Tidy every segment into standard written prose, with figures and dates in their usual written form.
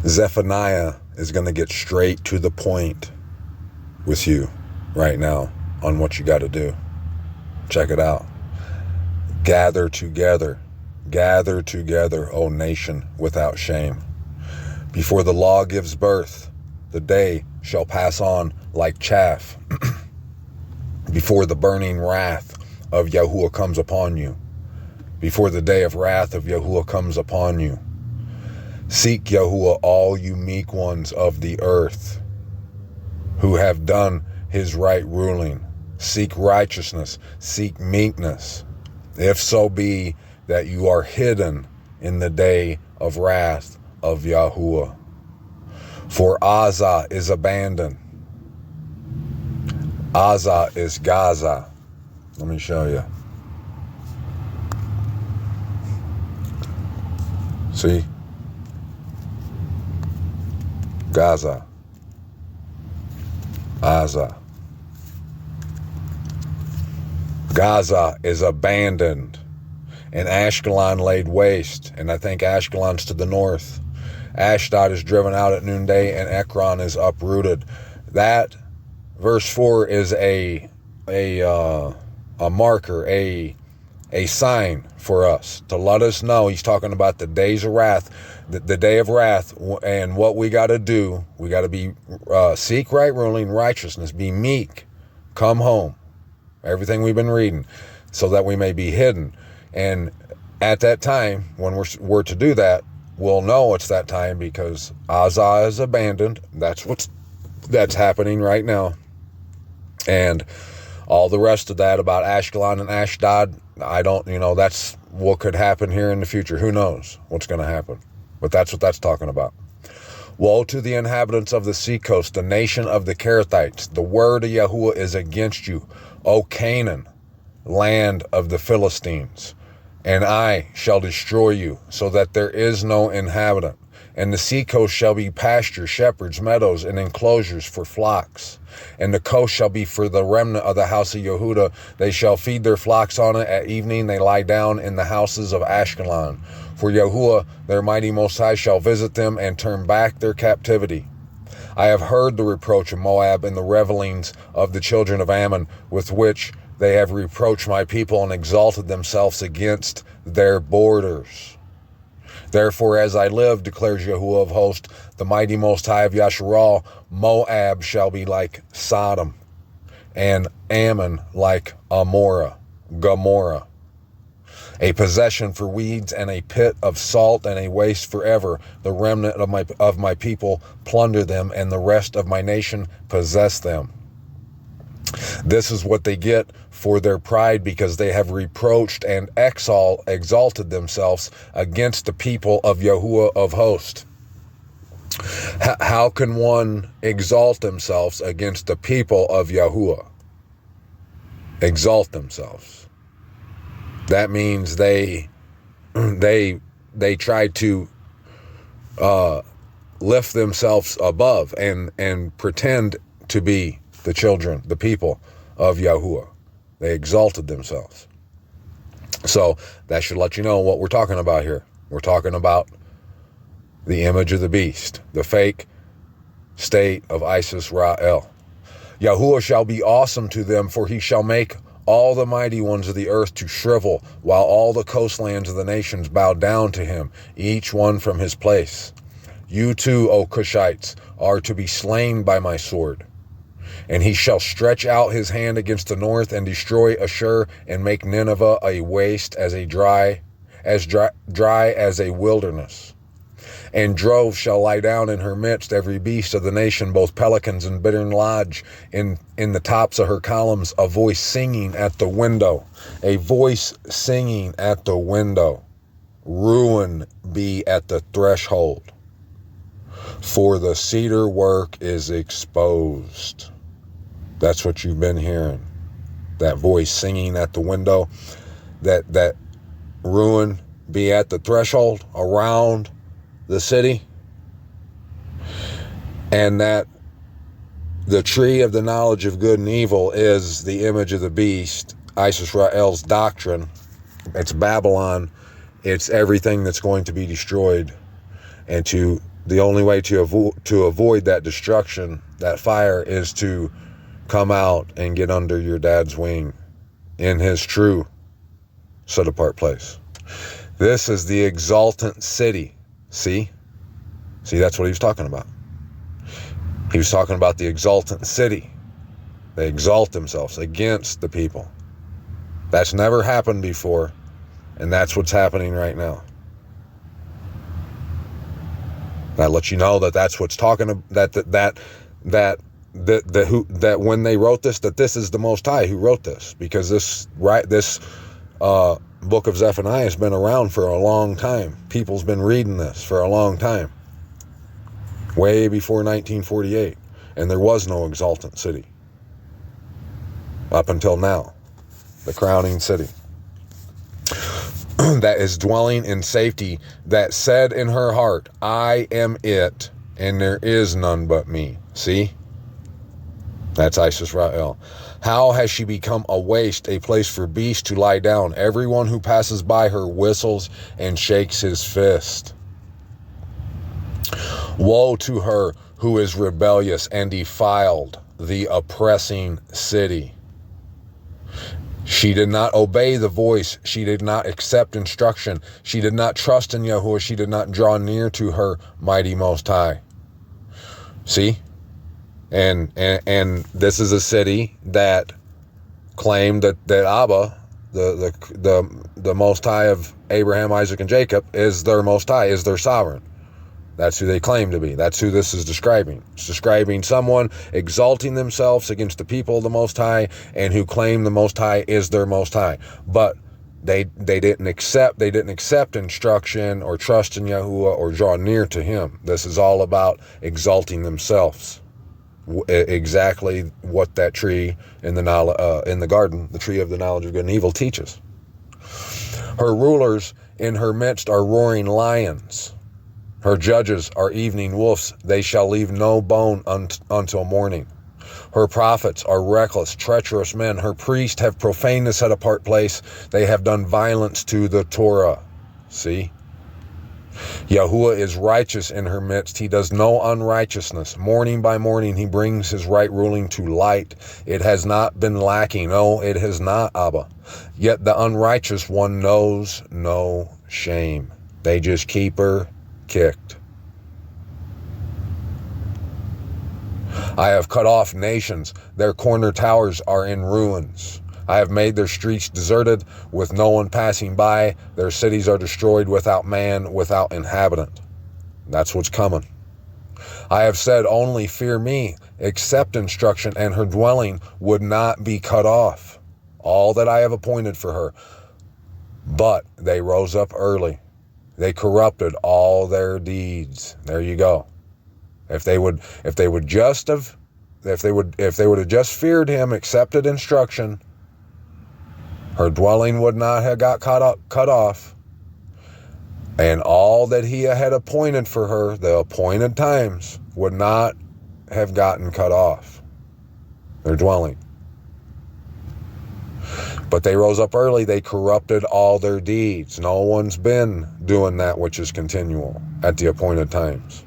Zephaniah is going to get straight to the point with you right now on what you got to do. Check it out. Gather together, O nation without shame. Before the law gives birth, the day shall pass on like chaff. Before the burning wrath of Yahuwah comes upon you. Before the day of wrath of Yahuwah comes upon you. Seek Yahuwah, all you meek ones of the earth, who have done his right ruling. Seek righteousness, seek meekness, if so be that you are hidden in the day of wrath of Yahuwah. For Azah is abandoned. Azah is Gaza. Let me show you. See? Gaza. Azah. Gaza is abandoned, and Ashkelon laid waste, and I think Ashkelon's to the north. Ashdod is driven out at noonday, and Ekron is uprooted. That verse 4 is a marker, a sign for us to let us know. He's talking about the days of wrath, the day of wrath, and what we got to do. We got to be seek right ruling, righteousness, be meek, come home. Everything we've been reading, so that we may be hidden. And at that time, when we're to do that, we'll know it's that time, because Azah is abandoned. That's happening right now. And all the rest of that about Ashkelon and Ashdod, that's what could happen here in the future. Who knows what's going to happen? But that's what that's talking about. Woe to the inhabitants of the seacoast, the nation of the Kerethites. The word of Yahuwah is against you, O Canaan, land of the Philistines. And I shall destroy you, so that there is no inhabitant. And the seacoast shall be pasture, shepherds, meadows, and enclosures for flocks. And the coast shall be for the remnant of the house of Yehuda. They shall feed their flocks on it. At evening they lie down in the houses of Ashkelon. For Yahuwah, their mighty Most High, shall visit them and turn back their captivity. I have heard the reproach of Moab and the revelings of the children of Ammon, with which they have reproached my people and exalted themselves against their borders. Therefore, as I live, declares Yahuwah of hosts, the mighty Most High of Yasharal, Moab shall be like Sodom, and Ammon like Gomorrah, a possession for weeds and a pit of salt and a waste forever. The remnant of my people plunder them, and the rest of my nation possess them. This is what they get for their pride, because they have reproached and exalted themselves against the people of Yahuwah of hosts. How can one exalt themselves against the people of Yahuwah? Exalt themselves. That means they try to lift themselves above and pretend to be the children, the people of Yahuwah. They exalted themselves. So that should let you know what we're talking about here. We're talking about the image of the beast, the fake state of Isis Ra'el. Yahuwah shall be awesome to them, for he shall make all the mighty ones of the earth to shrivel, while all the coastlands of the nations bow down to him, each one from his place. You too, O Cushites, are to be slain by my sword. And he shall stretch out his hand against the north and destroy Ashur, and make Nineveh a waste as dry as a wilderness. And droves shall lie down in her midst, every beast of the nation, both pelicans and bittern lodge in the tops of her columns, a voice singing at the window. A voice singing at the window. Ruin be at the threshold. For the cedar work is exposed. That's what you've been hearing. That voice singing at the window. That ruin be at the threshold around the city. And that the tree of the knowledge of good and evil is the image of the beast, Isis Ra'el's doctrine. It's Babylon. It's everything that's going to be destroyed and to the only way to avoid that destruction, that fire, is to come out and get under your dad's wing in his true set apart place. This is the exultant city. See, that's what he was talking about. He was talking about the exultant city. They exalt themselves against the people. That's never happened before, and that's what's happening right now. That lets you know that that's what's talking about, that when they wrote this, that this is the Most High who wrote this, because this book of Zephaniah has been around for a long time. People's been reading this for a long time, way before 1948, and there was no exultant city up until now. The crowning city that is dwelling in safety, that said in her heart, I am it, and there is none but me. See? That's Isis Ra'el. How has she become a waste, a place for beasts to lie down? Everyone who passes by her whistles and shakes his fist. Woe to her who is rebellious and defiled, the oppressing city. She did not obey the voice. She did not accept instruction. She did not trust in Yahuwah. She did not draw near to her mighty Most High. See? And this is a city that claimed that Abba, the Most High of Abraham, Isaac, and Jacob, is their Most High, is their sovereign. That's who they claim to be. That's who this is describing. It's describing someone exalting themselves against the people of the Most High, and who claim the Most High is their Most High. But they didn't accept instruction or trust in Yahuwah or draw near to him. This is all about exalting themselves. Exactly what that tree in the garden, the tree of the knowledge of good and evil, teaches. Her rulers in her midst are roaring lions. Her judges are evening wolves. They shall leave no bone until morning. Her prophets are reckless, treacherous men. Her priests have profaned the set apart place. They have done violence to the Torah. See? Yahuwah is righteous in her midst. He does no unrighteousness. Morning by morning, he brings his right ruling to light. It has not been lacking. No, it has not, Abba. Yet the unrighteous one knows no shame. They just keep her kicked. I have cut off nations. Their corner towers are in ruins. I have made their streets deserted with no one passing by. Their cities are destroyed without man, without inhabitant. That's what's coming. I have said, only fear me, accept instruction, and her dwelling would not be cut off. All that I have appointed for her. But they rose up early. They corrupted all their deeds. There you go. If they would have just feared him, accepted instruction, her dwelling would not have got cut off. And all that he had appointed for her, the appointed times, would not have gotten cut off. Their dwelling. But they rose up early, they corrupted all their deeds. No one's been doing that which is continual at the appointed times.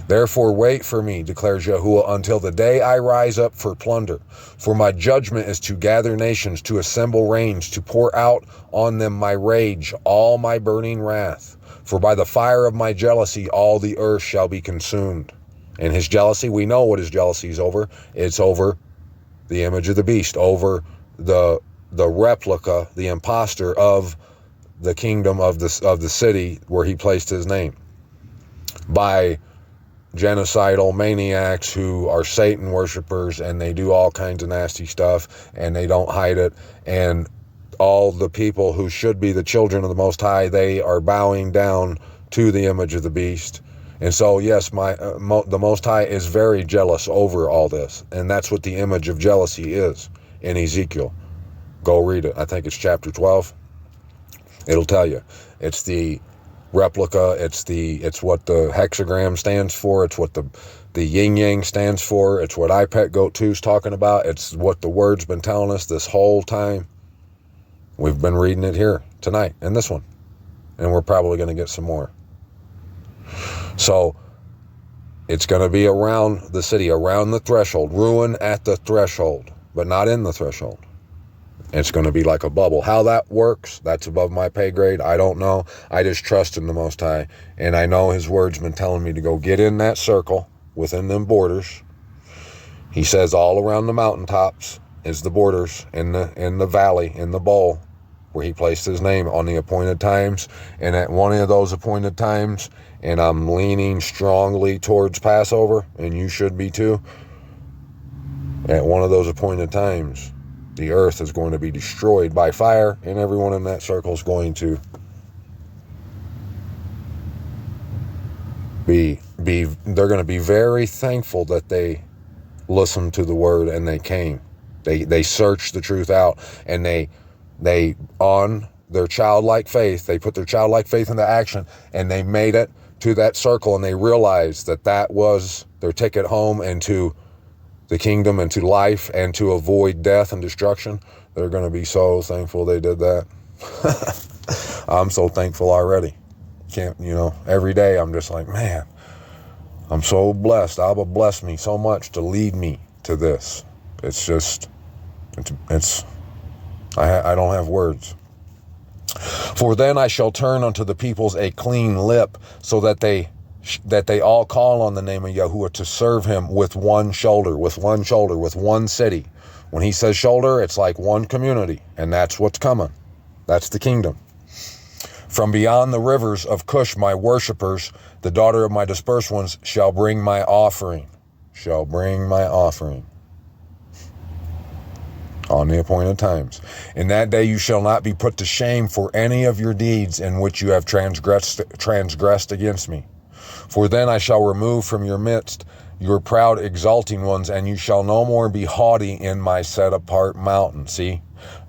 Therefore wait for me, declares Yahuwah, until the day I rise up for plunder. For my judgment is to gather nations, to assemble range, to pour out on them my rage, all my burning wrath. For by the fire of my jealousy all the earth shall be consumed. And his jealousy, we know what his jealousy is over. It's over the image of the beast, over the replica, the imposter of the kingdom of the city where he placed his name, by genocidal maniacs who are Satan worshipers, and they do all kinds of nasty stuff and they don't hide it. And all the people who should be the children of the Most High, they are bowing down to the image of the beast. And so, yes, the Most High is very jealous over all this, and that's what the image of jealousy is in Ezekiel. Go read it. I think it's chapter 12. It'll tell you. It's the replica. It's what the hexagram stands for. It's what the yin yang stands for. It's what iPet Goat 2 is talking about. It's what the word's been telling us this whole time. We've been reading it here tonight in this one. And we're probably going to get some more. So It's going to be around the city, around the threshold, ruin at the threshold, but not in the threshold. It's going to be like a bubble. How that works, that's above my pay grade. I don't know. I just trust in the Most High. And I know his word's been telling me to go get in that circle within them borders. He says all around the mountaintops is the borders, in the valley, in the bowl, where he placed his name on the appointed times. And at one of those appointed times, and I'm leaning strongly towards Passover, and you should be too, at one of those appointed times, the earth is going to be destroyed by fire, and everyone in that circle is going to they're going to be very thankful that they listened to the word and they came. They searched the truth out, and they on their childlike faith, they put their childlike faith into action, and they made it to that circle, and they realized that that was their ticket home into the kingdom and to life and to avoid death and destruction. They're going to be so thankful they did that. I'm so thankful already. Every day I'm just like, man, I'm so blessed. Abba blessed me so much to lead me to this. It's just, I don't have words. For then I shall turn unto the peoples a clean lip, so that they all call on the name of Yahuwah to serve him with one shoulder, with one city. When he says shoulder, it's like one community, and that's what's coming. That's the kingdom. From beyond the rivers of Cush, my worshipers, the daughter of my dispersed ones, shall bring my offering. On the appointed times. In that day you shall not be put to shame for any of your deeds in which you have transgressed against me. For then I shall remove from your midst your proud exalting ones, and you shall no more be haughty in my set apart mountain. See,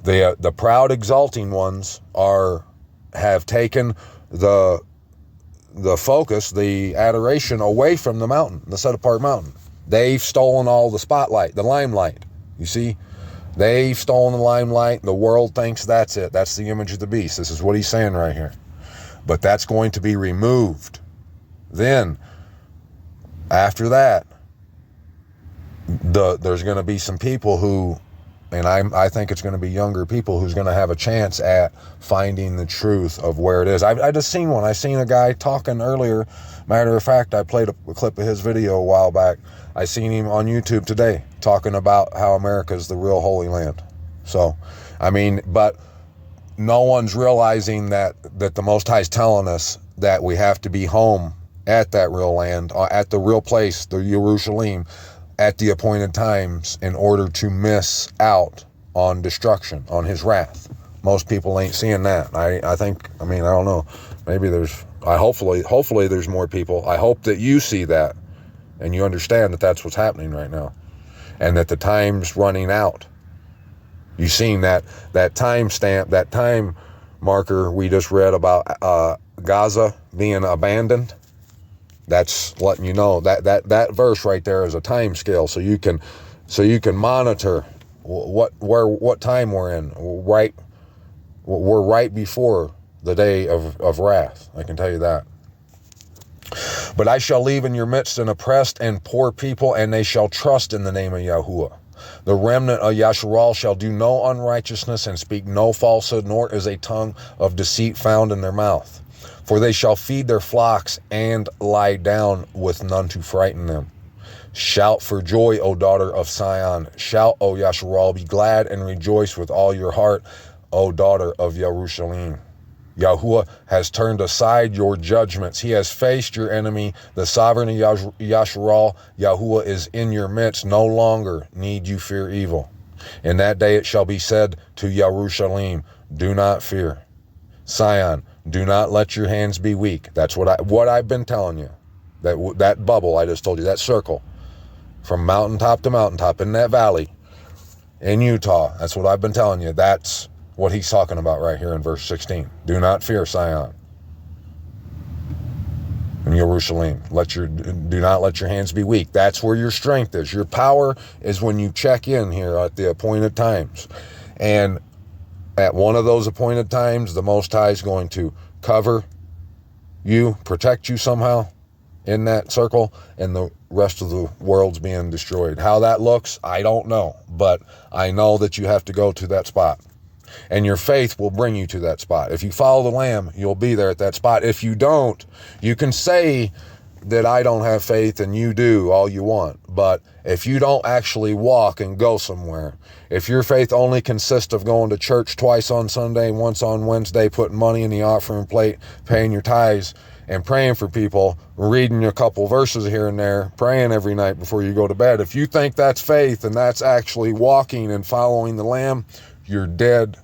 the proud exalting ones have taken the focus, the adoration away from the mountain, the set apart mountain. They've stolen all the spotlight, the limelight. You see, they've stolen the limelight. The world thinks that's it. That's the image of the beast. This is what he's saying right here. But that's going to be removed. Then, after that, there's going to be some people who, and I think it's going to be younger people who's going to have a chance at finding the truth of where it is. I just seen one. I seen a guy talking earlier. Matter of fact, I played a clip of his video a while back. I seen him on YouTube today talking about how America is the real Holy Land. So, but no one's realizing that the Most High is telling us that we have to be home at that real land, at the real place, the Jerusalem, at the appointed times, in order to miss out on destruction, on his wrath. Most people ain't seeing that. I think, I don't know. Maybe hopefully there's more people. I hope that you see that and you understand that that's what's happening right now, and that the time's running out. You've seen that time stamp, that time marker we just read about Gaza being abandoned. That's letting you know that verse right there is a time scale, so you can monitor what time we're in. We're right before the day of wrath. I can tell you that. But I shall leave in your midst an oppressed and poor people, and they shall trust in the name of Yahuwah. The remnant of Yasharal shall do no unrighteousness and speak no falsehood, nor is a tongue of deceit found in their mouth. For they shall feed their flocks and lie down with none to frighten them. Shout for joy, O daughter of Sion. Shout, O Yasharal, be glad and rejoice with all your heart, O daughter of Jerusalem. Yahuwah has turned aside your judgments. He has faced your enemy, the sovereign of Yasharal. Yahuwah is in your midst. No longer need you fear evil. In that day it shall be said to Jerusalem, do not fear. Sion, do not let your hands be weak. That's what I've been telling you. That bubble I just told you, that circle, from mountaintop to mountaintop in that valley in Utah. That's what I've been telling you. That's what he's talking about right here in verse 16. Do not fear Sion and Jerusalem. Do not let your hands be weak. That's where your strength is. Your power is when you check in here at the appointed times. And at one of those appointed times, the Most High is going to cover you, protect you somehow, in that circle, and the rest of the world's being destroyed. How that looks, I don't know, but I know that you have to go to that spot, and your faith will bring you to that spot. If you follow the Lamb, you'll be there at that spot. If you don't, you can say that I don't have faith and you do all you want, but if you don't actually walk and go somewhere, if your faith only consists of going to church twice on Sunday, once on Wednesday, putting money in the offering plate, paying your tithes, and praying for people, reading a couple verses here and there, praying every night before you go to bed, if you think that's faith and that's actually walking and following the Lamb, you're dead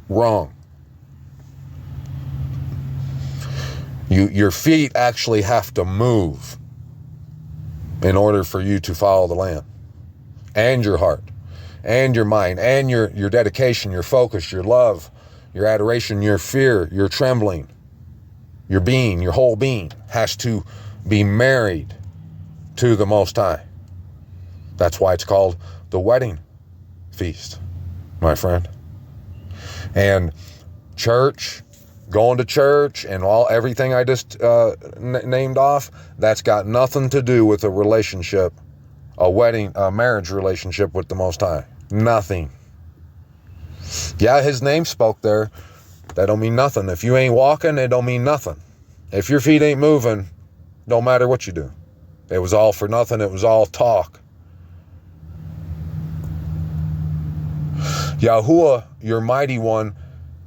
wrong. Your feet actually have to move in order for you to follow the Lamb, and your heart, and your mind, and your dedication, your focus, your love, your adoration, your fear, your trembling, your being, your whole being has to be married to the Most High. That's why it's called the wedding feast, my friend. And church, going to church, and everything I just named off, that's got nothing to do with a relationship, a marriage relationship with the Most High. Nothing. Yeah, his name spoke there. That don't mean nothing. If you ain't walking, it don't mean nothing. If your feet ain't moving, don't matter what you do. It was all for nothing. It was all talk. Yahuwah, your mighty one,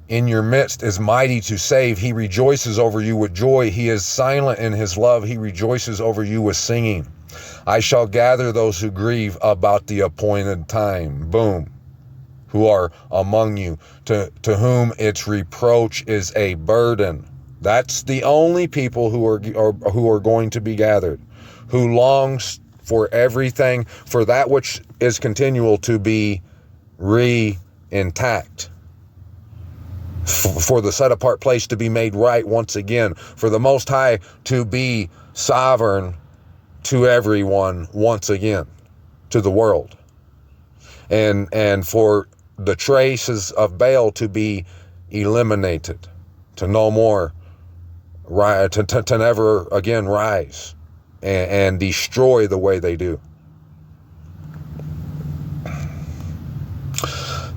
in your midst is mighty to save. He rejoices over you with joy. He is silent in his love. He rejoices over you with singing. I shall gather those who grieve about the appointed time. Boom. Who are among you, to whom its reproach is a burden. That's the only people who are going to be gathered, who longs for everything, for that which is continual to be intact, for the set apart place to be made right once again, for the Most High to be sovereign to everyone once again, to the world, and for the traces of Baal to be eliminated, to no more rise, to never again rise and destroy the way they do.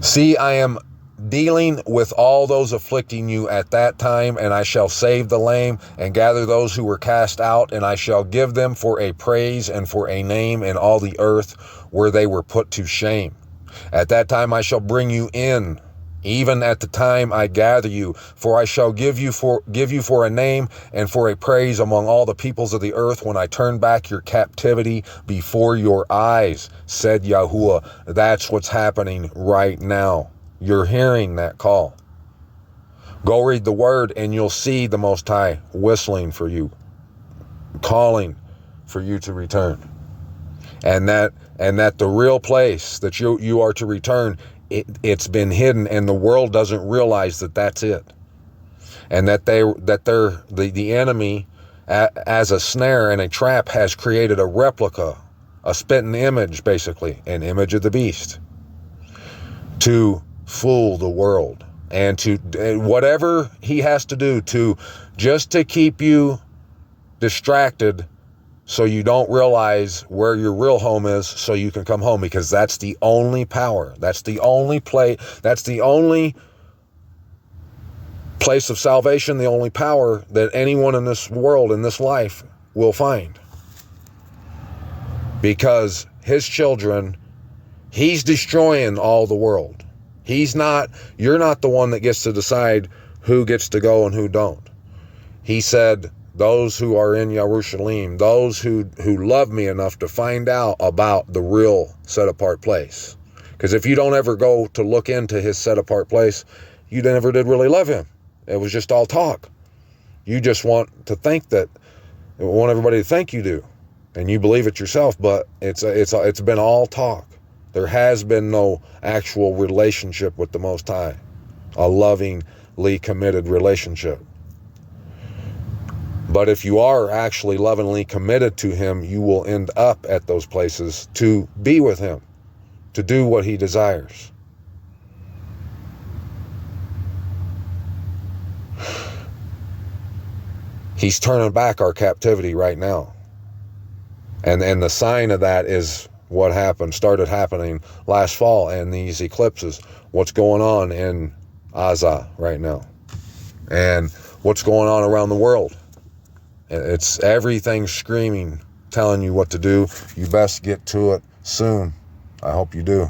See, I am dealing with all those afflicting you at that time, and I shall save the lame and gather those who were cast out, and I shall give them for a praise and for a name in all the earth where they were put to shame. At that time I shall bring you in, even at the time I gather you, for I shall give you for a name and for a praise among all the peoples of the earth when I turn back your captivity before your eyes, said Yahuwah. That's what's happening right now. You're hearing that call. Go read the word and you'll see the Most High whistling for you, calling for you to return. And that the real place that you are to return, it's been hidden, and the world doesn't realize that that's it. And that the enemy, as a snare and a trap, has created a replica, a spitting image, basically, an image of the beast, to fool the world, and to whatever he has to do to just to keep you distracted, so you don't realize where your real home is, so you can come home, because that's the only power, that's the only that's the only place of salvation, the only power that anyone in this world, in this life, will find. Because his children, he's destroying all the world. You're not the one that gets to decide who gets to go and who don't. He said, those who are in Yerushalayim, those who love me enough to find out about the real set-apart place. Because if you don't ever go to look into his set-apart place, you never did really love him. It was just all talk. You just want everybody to think you do, and you believe it yourself, but it's been all talk. There has been no actual relationship with the Most High, a lovingly committed relationship. But if you are actually lovingly committed to him, you will end up at those places to be with him, to do what he desires. He's turning back our captivity right now. And the sign of that is what started happening last fall, and these eclipses, what's going on in Gaza right now, and what's going on around the world. It's everything screaming, telling you what to do. You best get to it soon. I hope you do.